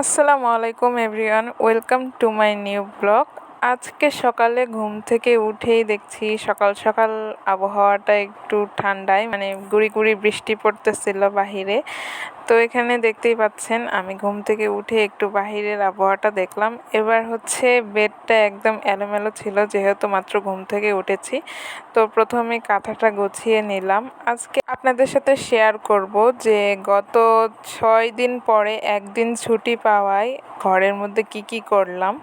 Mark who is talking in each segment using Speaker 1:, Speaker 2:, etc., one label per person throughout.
Speaker 1: আসসালামু আলাইকুম everyone, welcome to my new blog. আজকে সকালে ঘুম থেকে উঠেই দেখছি সকাল সকাল আবহাওয়াটা একটু ঠান্ডায়, মানে গুড়ি গুড়ি বৃষ্টি পড়তেছিল বাহিরে। তো এখানে দেখতেই পাচ্ছেন আমি ঘুম থেকে উঠে একটু বাহিরের আবহাওয়াটা দেখলাম। এবার হচ্ছে বেডটা একদম এলোমেলো ছিল, যেহেতু মাত্র ঘুম থেকে উঠেছি। তো প্রথমে কাঁথাটা গুছিয়ে নিলাম। আজকে আপনাদের সাথে শেয়ার করব যে গত 6 দিন পরে একদিন ছুটি পাওয়ায় ঘরের মধ্যে কি করলাম।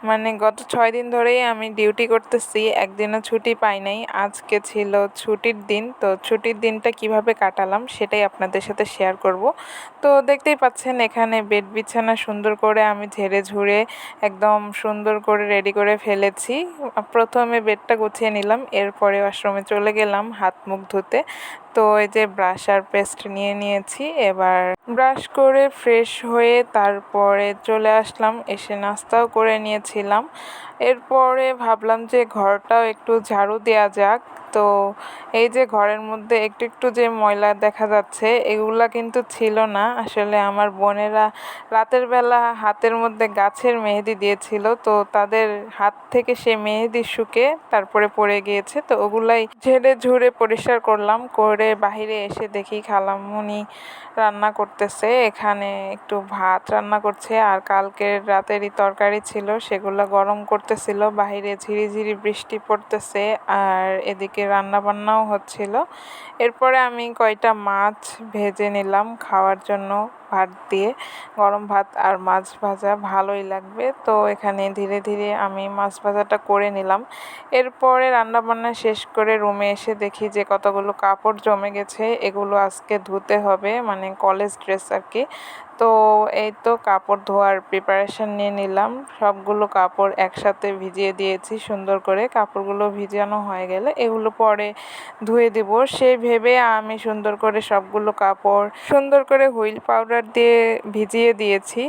Speaker 1: মানে গত 6 দিন ধরেই আমি ডিউটি করতেছি, একদিনও ছুটি পাই নাই। আজকে ছিল ছুটির দিন, তো ছুটির দিনটা কিভাবে কাটালাম সেটাই আপনাদের সাথে শেয়ার করব। তো দেখতেই পাচ্ছেন এখানে বেড বিছানা সুন্দর করে আমি ঝেড়ে ঝুড়ে একদম সুন্দর করে রেডি করে ফেলেছি। প্রথমে বেডটা গুছিয়ে নিলাম, এরপরে ওয়াশরুমে চলে গেলাম হাত মুখ ধুতে। তো এই যে ব্রাশ আর পেস্ট নিয়ে নিয়েছি, এবার ব্রাশ করে ফ্রেশ হয়ে তারপরে চলে আসলাম, এসে নাস্তাও করে নিয়েছিলাম। এরপরে ভাবলাম যে ঘরটাও একটু ঝাড়ু দেওয়া যাক। তো এই যে ঘরের মধ্যে একটু একটু যে ময়লা দেখা যাচ্ছে, এগুলা কিন্তু ছিল না। আসলে আমার বোনেরা রাতের বেলা হাতের মধ্যে গাছের মেহেদি দিয়েছিল, তো তাদের হাত থেকে সে মেহেদি শুকে তারপরে পড়ে গিয়েছে। তো ওগুলাই ঝেড়ে ঝুড়ে পরিষ্কার করলাম, করে বাহিরে এসে দেখি খালামুনি রান্না করতেছে। এখানে একটু ভাত রান্না করছে, আর কালকের রাতেরই তরকারি ছিল সেগুলো গরম করতেছিল। বাহিরে ঝিরিঝিরি বৃষ্টি পড়তেছে, আর এদিকে রান্না বান্নাও হচ্ছিল। এরপরে আমি কয়টা মাছ ভেজে নিলাম খাওয়ার জন্য ভাত দিয়ে। গরম ভাত আর মাছ ভাজা ভালোই লাগবে, তো এখানে ধীরে ধীরে আমি মাছ ভাজাটা করে নিলাম। এরপরে রান্নাবান্না শেষ করে রুমে এসে দেখি যে কতগুলো কাপড় জমে গেছে, এগুলো আজকে ধুতে হবে, মানে কলেজ ড্রেস আর কি। তো এই তো কাপড় ধোয়ার প্রিপারেশন নিয়ে নিলাম। সবগুলো কাপড় একসাথে ভিজিয়ে দিয়েছি সুন্দর করে। কাপড়গুলো ভিজানো হয়ে গেলে এগুলো পরে ধুয়ে দেব সেই ভেবে আমি সুন্দর করে সবগুলো কাপড় সুন্দর করে হুইল পাউডার দিয়ে ভিজিয়ে দিয়েছি।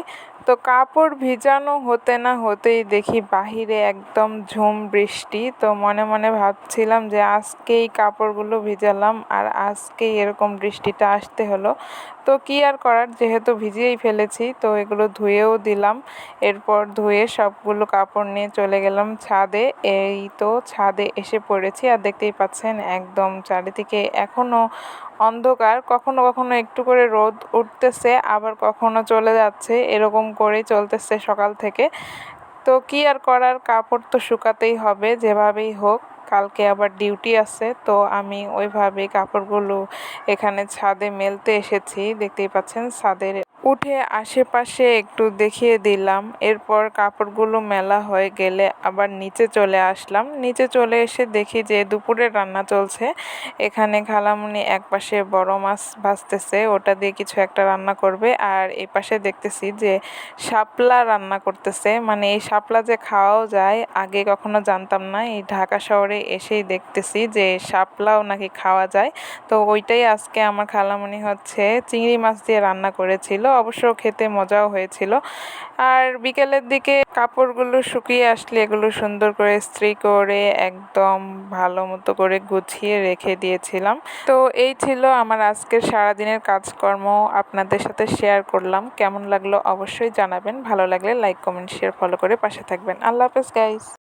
Speaker 1: তো কাপড় ভিজানো হতে না হতেই দেখি বাহিরে একদম ঝুম বৃষ্টি। তো মনে মনে ভাবছিলাম যে আজকেই কাপড়গুলো ভিজালাম আর আজকেই এরকম বৃষ্টিটা আসতে হলো। তো কি আর করার, যেহেতু ভিজিয়েই ফেলেছি তো এগুলো ধুয়েও দিলাম। এরপর ধুয়ে সবগুলো কাপড় নিয়ে চলে গেলাম ছাদে। এই তো ছাদে এসে পড়েছি, আর দেখতেই পাচ্ছেন একদম চারিদিকে এখনও অন্ধকার, কখনো কখনো একটু করে রোদ উঠতেছে আবার কখনো চলে যাচ্ছে, এরকম করেই চলতেছে সকাল থেকে। তো কি আর করার, কাপড় তো শুকাতেই হবে যেভাবেই হোক। কালকে আবার ডিউটি আছে, তো আমি ওইভাবেই কাপড়গুলো এখানে ছাদে মেলতে এসেছি। দেখতেই পাচ্ছেন ছাদের উঠে আশেপাশে একটু দেখিয়ে দিলাম। এরপর কাপড়গুলো মেলা হয়ে গেলে আবার নিচে চলে আসলাম। নিচে চলে এসে দেখি যে দুপুরের রান্না চলছে। এখানে খালামুনি এক পাশে বড় মাছ ভাজতেছে, ওটা দিয়ে কিছু একটা রান্না করবে, আর এই পাশে দেখতেছি যে শাপলা রান্না করতেছে। মানে এই শাপলা যে খাওয়াও যায়, আগে কখনো জানতাম না, এই ঢাকা শহরে এসেই দেখতেছি যে শাপলাও নাকি খাওয়া যায়। তো ওইটাই আজকে আমার খালামুনি হচ্ছে চিংড়ি মাছ দিয়ে রান্না করেছিল, অবশ্য খেতে মজাও হয়েছিল। আর বিকেলের দিকে কাপড়গুলো শুকিয়ে আসলে এগুলো সুন্দর করে ইস্ত্রি করে একদম ভালো মতো করে গুছিয়ে রেখে দিয়েছিলাম। তো এই ছিল আমার আজকের সারাদিনের কাজকর্ম, আপনাদের সাথে শেয়ার করলাম। কেমন লাগলো অবশ্যই জানাবেন, ভালো লাগলে লাইক কমেন্ট শেয়ার ফলো করে পাশে থাকবেন। আল্লাহ হাফেজ গাইস।